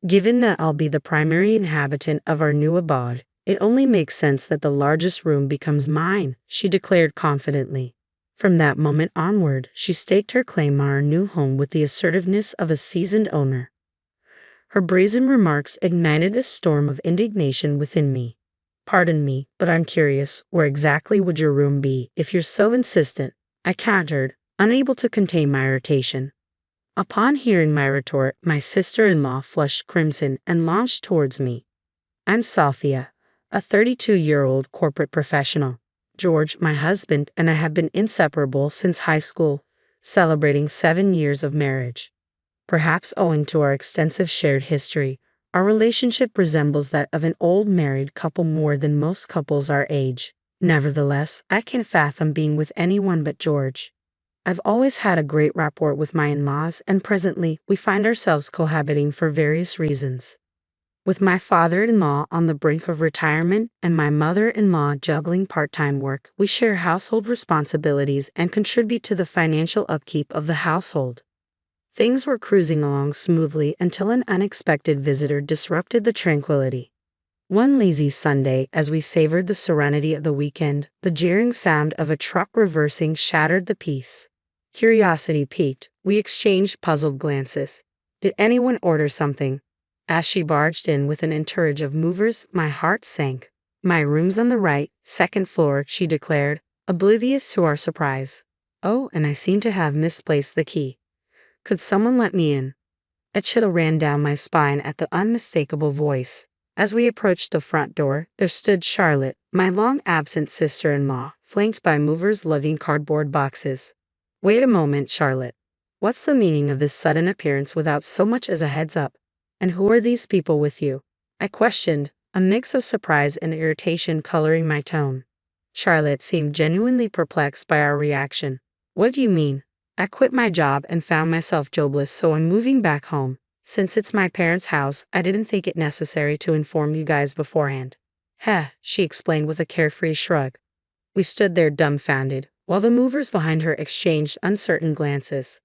Given that I'll be the primary inhabitant of our new abode, it only makes sense that the largest room becomes mine, she declared confidently. From that moment onward, she staked her claim on our new home with the assertiveness of a seasoned owner. Her brazen remarks ignited a storm of indignation within me. Pardon me, but I'm curious, where exactly would your room be if you're so insistent? I countered, unable to contain my irritation. Upon hearing my retort, my sister-in-law flushed crimson and launched towards me. I'm Sophia, a 32-year-old corporate professional. George, my husband, and I have been inseparable since high school, celebrating 7 years of marriage. Perhaps owing to our extensive shared history, our relationship resembles that of an old married couple more than most couples our age. Nevertheless, I can't fathom being with anyone but George. I've always had a great rapport with my in-laws, and presently we find ourselves cohabiting for various reasons. With my father-in-law on the brink of retirement and my mother-in-law juggling part-time work, we share household responsibilities and contribute to the financial upkeep of the household. Things were cruising along smoothly until an unexpected visitor disrupted the tranquility. One lazy Sunday, as we savored the serenity of the weekend, the jeering sound of a truck reversing shattered the peace. Curiosity piqued, we exchanged puzzled glances. Did anyone order something? As she barged in with an entourage of movers, my heart sank. My room's on the right, second floor, she declared, oblivious to our surprise. Oh, and I seem to have misplaced the key. Could someone let me in? A chill ran down my spine at the unmistakable voice. As we approached the front door, there stood Charlotte, my long-absent sister-in-law, flanked by movers lugging cardboard boxes. Wait a moment, Charlotte. What's the meaning of this sudden appearance without so much as a heads-up? And who are these people with you? I questioned, a mix of surprise and irritation coloring my tone. Charlotte seemed genuinely perplexed by our reaction. What do you mean? I quit my job and found myself jobless, so I'm moving back home. Since it's my parents' house, I didn't think it necessary to inform you guys beforehand. Heh, she explained with a carefree shrug. We stood there dumbfounded, while the movers behind her exchanged uncertain glances.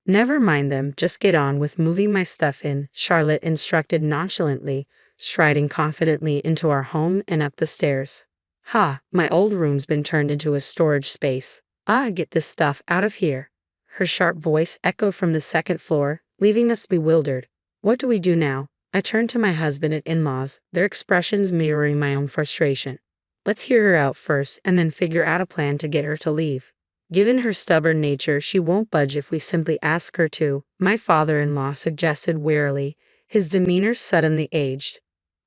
Never mind them, just get on with moving my stuff in, Charlotte instructed nonchalantly, striding confidently into our home and up the stairs. Ha, my old room's been turned into a storage space. Get this stuff out of here. Her sharp voice echoed from the second floor, leaving us bewildered. What do we do now? I turned to my husband and in-laws, their expressions mirroring my own frustration. Let's hear her out first and then figure out a plan to get her to leave. Given her stubborn nature, she won't budge if we simply ask her to, my father-in-law suggested wearily, his demeanor suddenly aged.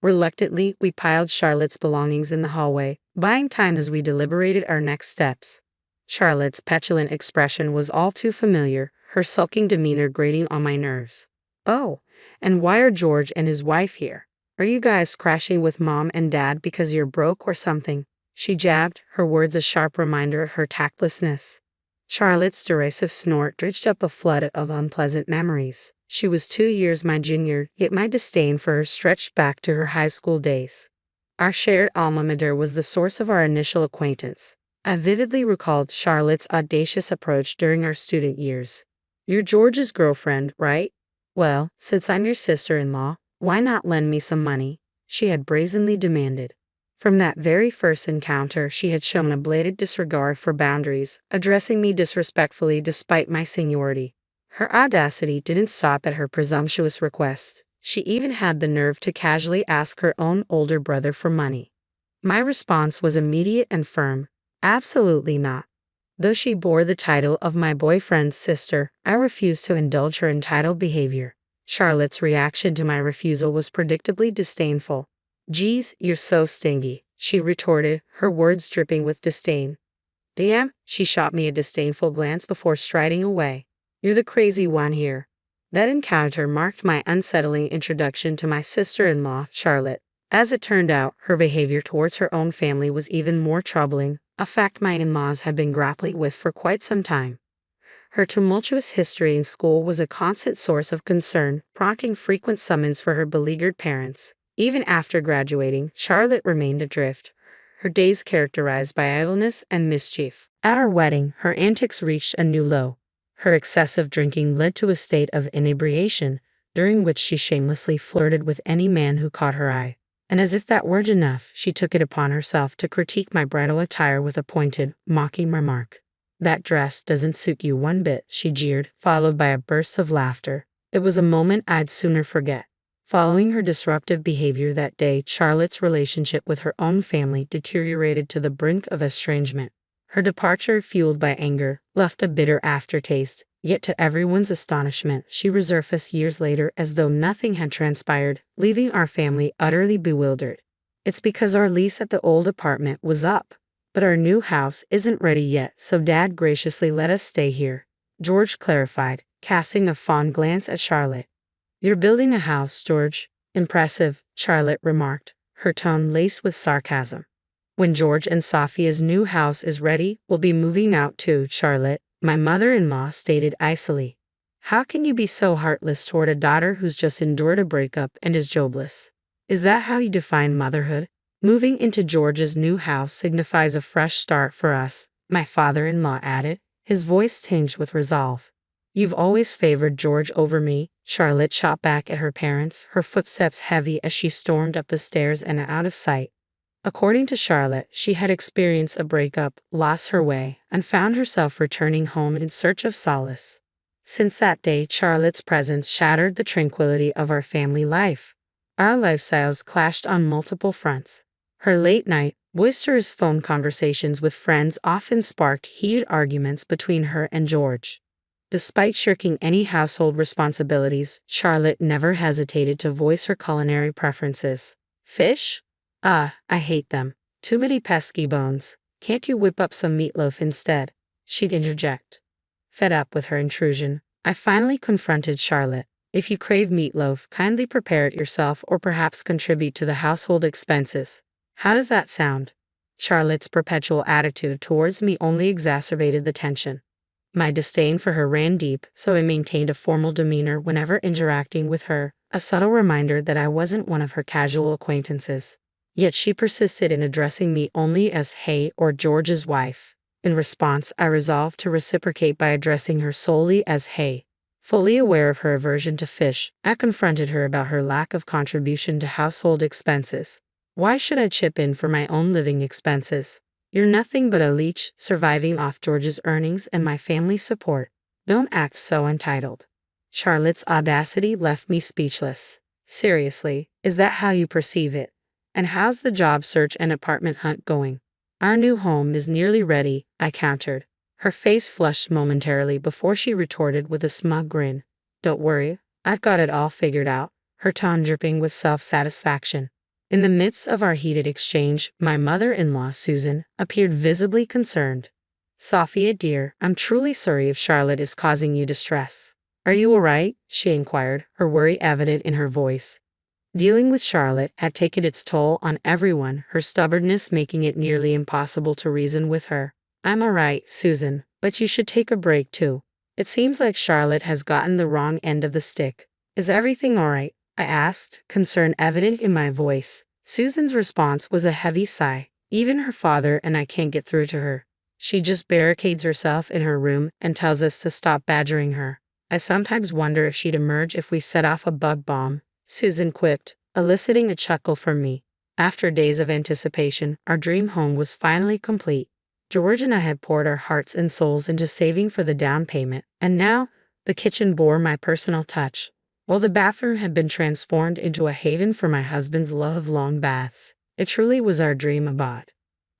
Reluctantly, we piled Charlotte's belongings in the hallway, buying time as we deliberated our next steps. Charlotte's petulant expression was all too familiar, her sulking demeanor grating on my nerves. Oh, and why are George and his wife here? Are you guys crashing with mom and dad because you're broke or something? She jabbed, her words a sharp reminder of her tactlessness. Charlotte's derisive snort dredged up a flood of unpleasant memories. She was 2 years my junior, yet my disdain for her stretched back to her high school days. Our shared alma mater was the source of our initial acquaintance. I vividly recalled Charlotte's audacious approach during our student years. You're George's girlfriend, right? Well, since I'm your sister-in-law, why not lend me some money? She had brazenly demanded. From that very first encounter, she had shown a blatant disregard for boundaries, addressing me disrespectfully despite my seniority. Her audacity didn't stop at her presumptuous request. She even had the nerve to casually ask her own older brother for money. My response was immediate and firm. Absolutely not. Though she bore the title of my boyfriend's sister, I refused to indulge her entitled behavior. Charlotte's reaction to my refusal was predictably disdainful. Geez, you're so stingy, she retorted, her words dripping with disdain. Damn, she shot me a disdainful glance before striding away. You're the crazy one here. That encounter marked my unsettling introduction to my sister-in-law, Charlotte. As it turned out, her behavior towards her own family was even more troubling, a fact my in-laws had been grappling with for quite some time. Her tumultuous history in school was a constant source of concern, prompting frequent summons for her beleaguered parents. Even after graduating, Charlotte remained adrift, her days characterized by idleness and mischief. At our wedding, her antics reached a new low. Her excessive drinking led to a state of inebriation, during which she shamelessly flirted with any man who caught her eye. And as if that weren't enough, she took it upon herself to critique my bridal attire with a pointed, mocking remark. "That dress doesn't suit you one bit," she jeered, followed by a burst of laughter. It was a moment I'd sooner forget. Following her disruptive behavior that day, Charlotte's relationship with her own family deteriorated to the brink of estrangement. Her departure, fueled by anger, left a bitter aftertaste, yet to everyone's astonishment, she resurfaced years later as though nothing had transpired, leaving our family utterly bewildered. "It's because our lease at the old apartment was up, but our new house isn't ready yet, so Dad graciously let us stay here," George clarified, casting a fond glance at Charlotte. "You're building a house, George." "Impressive," Charlotte remarked, her tone laced with sarcasm. "When George and Sophia's new house is ready, we'll be moving out too, Charlotte," my mother-in-law stated icily. "How can you be so heartless toward a daughter who's just endured a breakup and is jobless? Is that how you define motherhood?" "Moving into George's new house signifies a fresh start for us," my father-in-law added, his voice tinged with resolve. "You've always favored George over me," Charlotte shot back at her parents, her footsteps heavy as she stormed up the stairs and out of sight. According to Charlotte, she had experienced a breakup, lost her way, and found herself returning home in search of solace. Since that day, Charlotte's presence shattered the tranquility of our family life. Our lifestyles clashed on multiple fronts. Her late-night, boisterous phone conversations with friends often sparked heated arguments between her and George. Despite shirking any household responsibilities, Charlotte never hesitated to voice her culinary preferences. "Fish? I hate them. Too many pesky bones. Can't you whip up some meatloaf instead?" she'd interject. Fed up with her intrusion, I finally confronted Charlotte. "If you crave meatloaf, kindly prepare it yourself or perhaps contribute to the household expenses. How does that sound?" Charlotte's perpetual attitude towards me only exacerbated the tension. My disdain for her ran deep, so I maintained a formal demeanor whenever interacting with her, a subtle reminder that I wasn't one of her casual acquaintances. Yet she persisted in addressing me only as "Hey" or "George's wife." In response, I resolved to reciprocate by addressing her solely as "Hey." Fully aware of her aversion to fish, I confronted her about her lack of contribution to household expenses. "Why should I chip in for my own living expenses? You're nothing but a leech, surviving off George's earnings and my family's support. Don't act so entitled." Charlotte's audacity left me speechless. "Seriously, is that how you perceive it? And how's the job search and apartment hunt going?" "Our new home is nearly ready," I countered. Her face flushed momentarily before she retorted with a smug grin. "Don't worry, I've got it all figured out," her tone dripping with self-satisfaction. In the midst of our heated exchange, my mother-in-law, Susan, appeared visibly concerned. "Sophia, dear, I'm truly sorry if Charlotte is causing you distress. Are you all right?" she inquired, her worry evident in her voice. Dealing with Charlotte had taken its toll on everyone, her stubbornness making it nearly impossible to reason with her. "I'm all right, Susan, but you should take a break too. It seems like Charlotte has gotten the wrong end of the stick." "Is everything all right?" I asked, concern evident in my voice. Susan's response was a heavy sigh. "Even her father and I can't get through to her. She just barricades herself in her room and tells us to stop badgering her. I sometimes wonder if she'd emerge if we set off a bug bomb," Susan quipped, eliciting a chuckle from me. After days of anticipation, our dream home was finally complete. George and I had poured our hearts and souls into saving for the down payment, and now the kitchen bore my personal touch, while the bathroom had been transformed into a haven for my husband's love of long baths. It truly was our dream abode.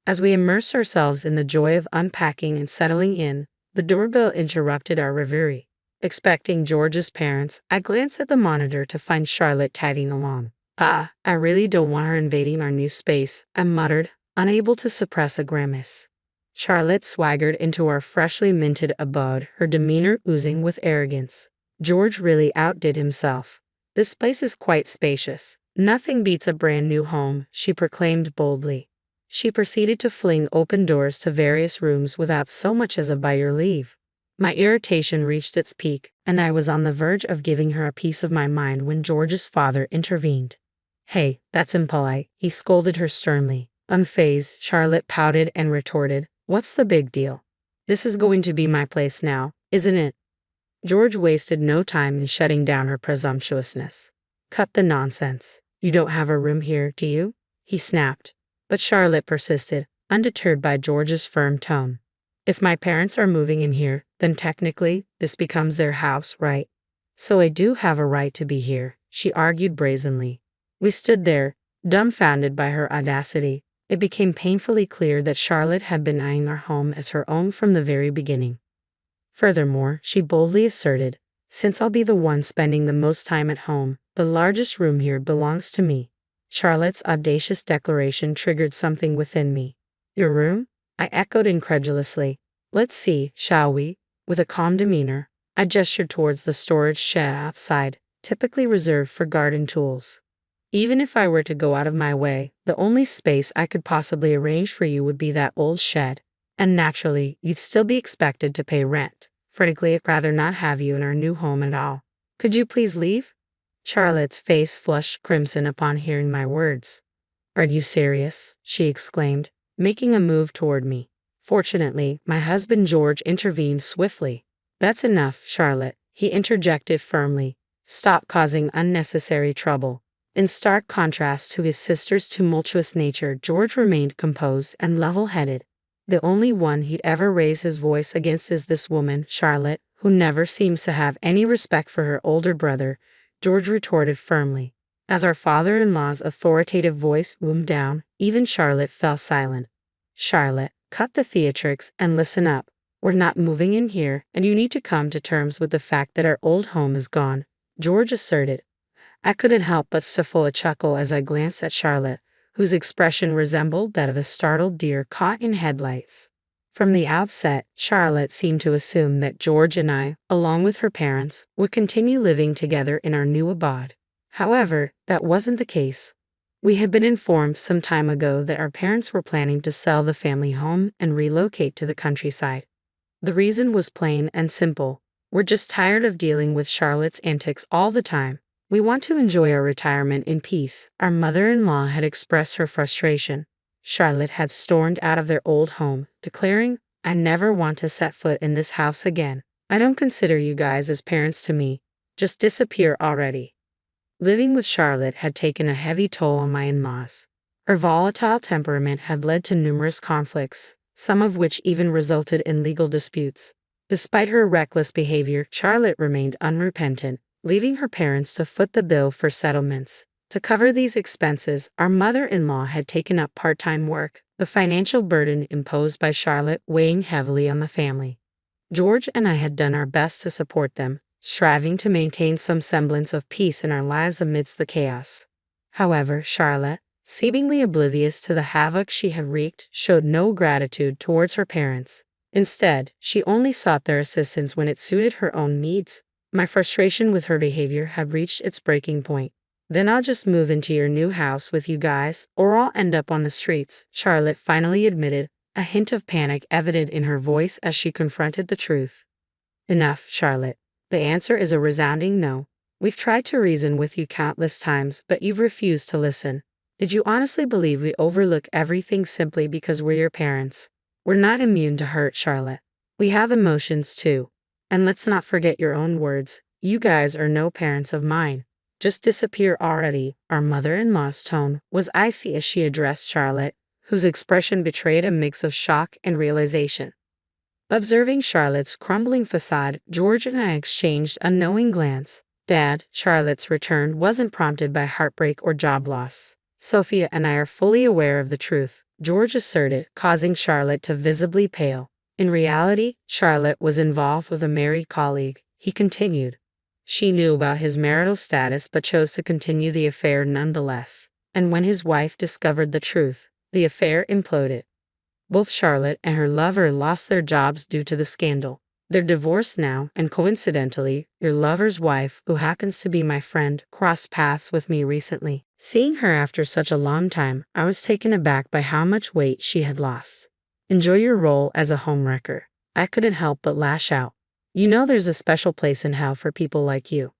As we immersed ourselves in the joy of unpacking and settling in, the doorbell interrupted our reverie. Expecting George's parents, I glanced at the monitor to find Charlotte tagging along. I really don't want her invading our new space," I muttered, unable to suppress a grimace. Charlotte swaggered into our freshly minted abode, her demeanor oozing with arrogance. "George really outdid himself. This place is quite spacious. Nothing beats a brand new home," she proclaimed boldly. She proceeded to fling open doors to various rooms without so much as a "by your leave." My irritation reached its peak, and I was on the verge of giving her a piece of my mind when George's father intervened. "Hey, that's impolite," he scolded her sternly. Unfazed, Charlotte pouted and retorted, "What's the big deal? This is going to be my place now, isn't it?" George wasted no time in shutting down her presumptuousness. Cut the nonsense. You don't have a room here, do you? He snapped. But Charlotte persisted, undeterred by George's firm tone. If my parents are moving in here, then technically, this becomes their house, right? So I do have a right to be here, she argued brazenly. We stood there, dumbfounded by her audacity. It became painfully clear that Charlotte had been eyeing our home as her own from the very beginning. Furthermore, she boldly asserted, since I'll be the one spending the most time at home, the largest room here belongs to me. Charlotte's audacious declaration triggered something within me. Your room? I echoed incredulously. Let's see, shall we? With a calm demeanor, I gestured towards the storage shed outside, typically reserved for garden tools. Even if I were to go out of my way, the only space I could possibly arrange for you would be that old shed. And naturally, you'd still be expected to pay rent. Frankly, I'd rather not have you in our new home at all. Could you please leave? Charlotte's face flushed crimson upon hearing my words. Are you serious? She exclaimed, making a move toward me. Fortunately, my husband George intervened swiftly. That's enough, Charlotte, he interjected firmly. Stop causing unnecessary trouble. In stark contrast to his sister's tumultuous nature, George remained composed and level-headed. The only one he'd ever raise his voice against is this woman, Charlotte, who never seems to have any respect for her older brother, George retorted firmly. As our father-in-law's authoritative voice boomed down, even Charlotte fell silent. Charlotte, cut the theatrics and listen up. We're not moving in here, and you need to come to terms with the fact that our old home is gone, George asserted. I couldn't help but stifle a chuckle as I glanced at Charlotte, whose expression resembled that of a startled deer caught in headlights. From the outset, Charlotte seemed to assume that George and I, along with her parents, would continue living together in our new abode. However, that wasn't the case. We had been informed some time ago that our parents were planning to sell the family home and relocate to the countryside. The reason was plain and simple. We're just tired of dealing with Charlotte's antics all the time. We want to enjoy our retirement in peace, our mother-in-law had expressed her frustration. Charlotte had stormed out of their old home, declaring, I never want to set foot in this house again. I don't consider you guys as parents to me. Just disappear already. Living with Charlotte had taken a heavy toll on my in-laws. Her volatile temperament had led to numerous conflicts, some of which even resulted in legal disputes. Despite her reckless behavior, Charlotte remained unrepentant, leaving her parents to foot the bill for settlements. To cover these expenses, our mother-in-law had taken up part-time work, the financial burden imposed by Charlotte weighing heavily on the family. George and I had done our best to support them, striving to maintain some semblance of peace in our lives amidst the chaos. However, Charlotte, seemingly oblivious to the havoc she had wreaked, showed no gratitude towards her parents. Instead, she only sought their assistance when it suited her own needs. My frustration with her behavior had reached its breaking point. Then I'll just move into your new house with you guys, or I'll end up on the streets, Charlotte finally admitted, a hint of panic evident in her voice as she confronted the truth. Enough, Charlotte. The answer is a resounding no. We've tried to reason with you countless times, but you've refused to listen. Did you honestly believe we overlook everything simply because we're your parents? We're not immune to hurt, Charlotte. We have emotions too. And let's not forget your own words. You guys are no parents of mine. Just disappear already. Our mother-in-law's tone was icy as she addressed Charlotte, whose expression betrayed a mix of shock and realization. Observing Charlotte's crumbling facade, George and I exchanged a knowing glance. Dad, Charlotte's return wasn't prompted by heartbreak or job loss. Sophia and I are fully aware of the truth, George asserted, causing Charlotte to visibly pale. In reality, Charlotte was involved with a married colleague, he continued. She knew about his marital status but chose to continue the affair nonetheless. And when his wife discovered the truth, the affair imploded. Both Charlotte and her lover lost their jobs due to the scandal. They're divorced now, and coincidentally, your lover's wife, who happens to be my friend, crossed paths with me recently. Seeing her after such a long time, I was taken aback by how much weight she had lost. Enjoy your role as a homewrecker. I couldn't help but lash out. You know there's a special place in hell for people like you.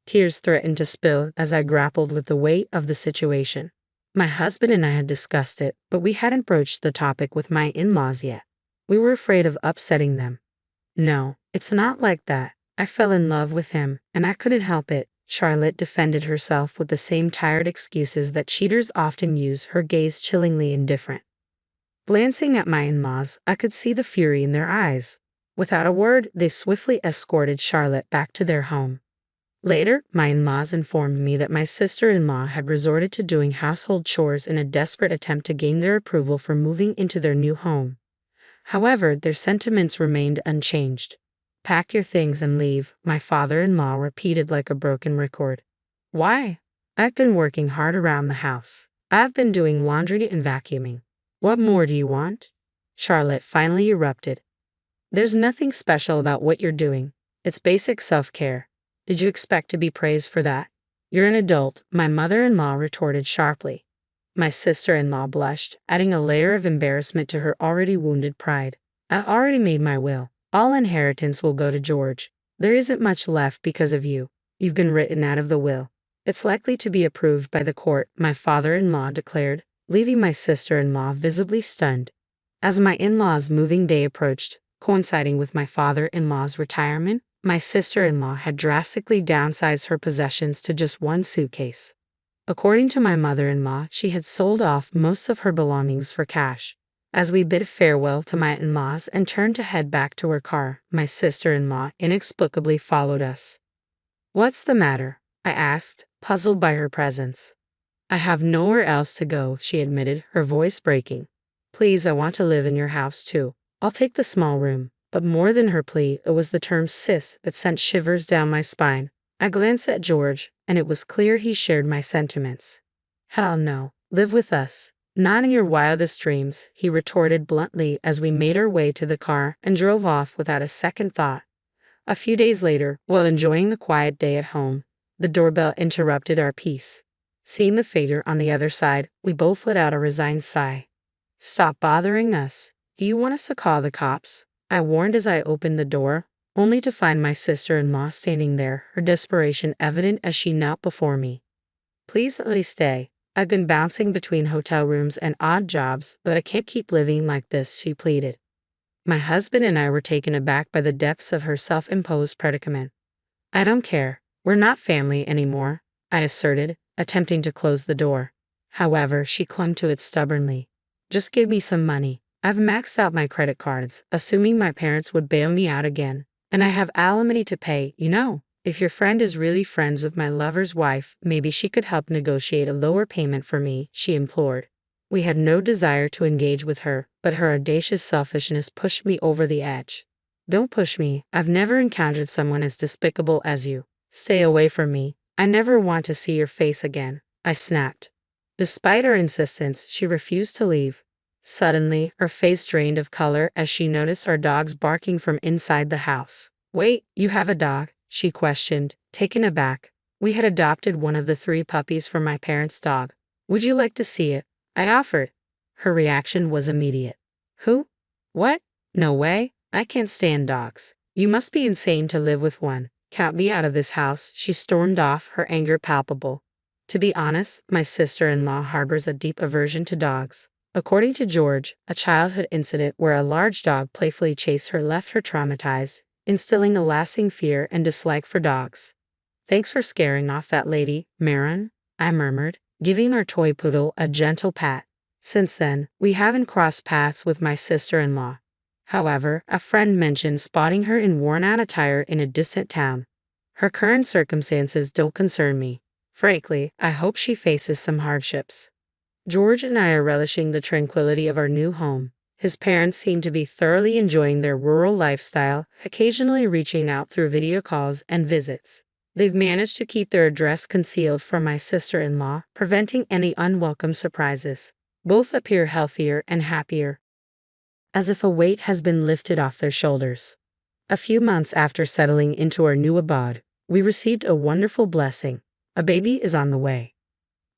Tears threatened to spill as I grappled with the weight of the situation. My husband and I had discussed it, but we hadn't broached the topic with my in-laws yet. We were afraid of upsetting them. No, it's not like that. I fell in love with him, and I couldn't help it. Charlotte defended herself with the same tired excuses that cheaters often use, her gaze chillingly indifferent. Glancing at my in-laws, I could see the fury in their eyes. Without a word, they swiftly escorted Charlotte back to their home. Later, my in-laws informed me that my sister-in-law had resorted to doing household chores in a desperate attempt to gain their approval for moving into their new home. However, their sentiments remained unchanged. "Pack your things and leave," my father-in-law repeated like a broken record. "Why?" "I've been working hard around the house. I've been doing laundry and vacuuming. What more do you want?" Charlotte finally erupted. "There's nothing special about what you're doing. It's basic self-care. Did you expect to be praised for that?" "You're an adult," my mother-in-law retorted sharply. My sister-in-law blushed, adding a layer of embarrassment to her already wounded pride. "I already made my will. All inheritance will go to George. There isn't much left because of you. You've been written out of the will. It's likely to be approved by the court," my father-in-law declared, leaving my sister-in-law visibly stunned. As my in-law's moving day approached, coinciding with my father-in-law's retirement, my sister-in-law had drastically downsized her possessions to just one suitcase. According to my mother-in-law, she had sold off most of her belongings for cash. As we bid farewell to my in-laws and turned to head back to her car, my sister-in-law inexplicably followed us. "What's the matter?" I asked, puzzled by her presence. "I have nowhere else to go," she admitted, her voice breaking. "Please, I want to live in your house too. I'll take the small room." But more than her plea, it was the term "sis" that sent shivers down my spine. I glanced at George, and it was clear he shared my sentiments. "Hell no, live with us. Not in your wildest dreams," he retorted bluntly as we made our way to the car and drove off without a second thought. A few days later, while enjoying a quiet day at home, the doorbell interrupted our peace. Seeing the figure on the other side, we both let out a resigned sigh. "Stop bothering us. Do you want us to call the cops?" I warned as I opened the door, only to find my sister-in-law standing there, her desperation evident as she knelt before me. "Please let me stay. I've been bouncing between hotel rooms and odd jobs, but I can't keep living like this," she pleaded. My husband and I were taken aback by the depths of her self-imposed predicament. "I don't care. We're not family anymore," I asserted, attempting to close the door. However, she clung to it stubbornly. "Just give me some money. I've maxed out my credit cards, assuming my parents would bail me out again. And I have alimony to pay, you know. If your friend is really friends with my lover's wife, maybe she could help negotiate a lower payment for me," she implored. We had no desire to engage with her, but her audacious selfishness pushed me over the edge. "Don't push me. I've never encountered someone as despicable as you. Stay away from me. I never want to see your face again," I snapped. Despite her insistence, she refused to leave. Suddenly, her face drained of color as she noticed our dogs barking from inside the house. "Wait, you have a dog?" she questioned, taken aback. We had adopted one of the 3 puppies from my parents' dog. "Would you like to see it?" I offered. Her reaction was immediate. "Who? What? No way. I can't stand dogs. You must be insane to live with one. Count me out of this house," she stormed off, her anger palpable. To be honest, my sister-in-law harbors a deep aversion to dogs. According to George, a childhood incident where a large dog playfully chased her left her traumatized, instilling a lasting fear and dislike for dogs. "Thanks for scaring off that lady, Marin," I murmured, giving our toy poodle a gentle pat. Since then, we haven't crossed paths with my sister-in-law. However, a friend mentioned spotting her in worn-out attire in a distant town. Her current circumstances don't concern me. Frankly, I hope she faces some hardships. George and I are relishing the tranquility of our new home. His parents seem to be thoroughly enjoying their rural lifestyle, occasionally reaching out through video calls and visits. They've managed to keep their address concealed from my sister-in-law, preventing any unwelcome surprises. Both appear healthier and happier, as if a weight has been lifted off their shoulders. A few months after settling into our new abode, we received a wonderful blessing. A baby is on the way.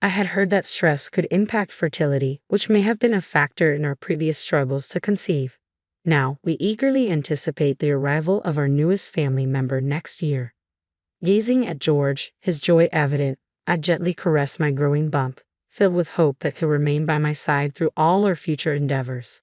I had heard that stress could impact fertility, which may have been a factor in our previous struggles to conceive. Now, we eagerly anticipate the arrival of our newest family member next year. Gazing at George, his joy evident, I gently caressed my growing bump, filled with hope that he'll remain by my side through all our future endeavors.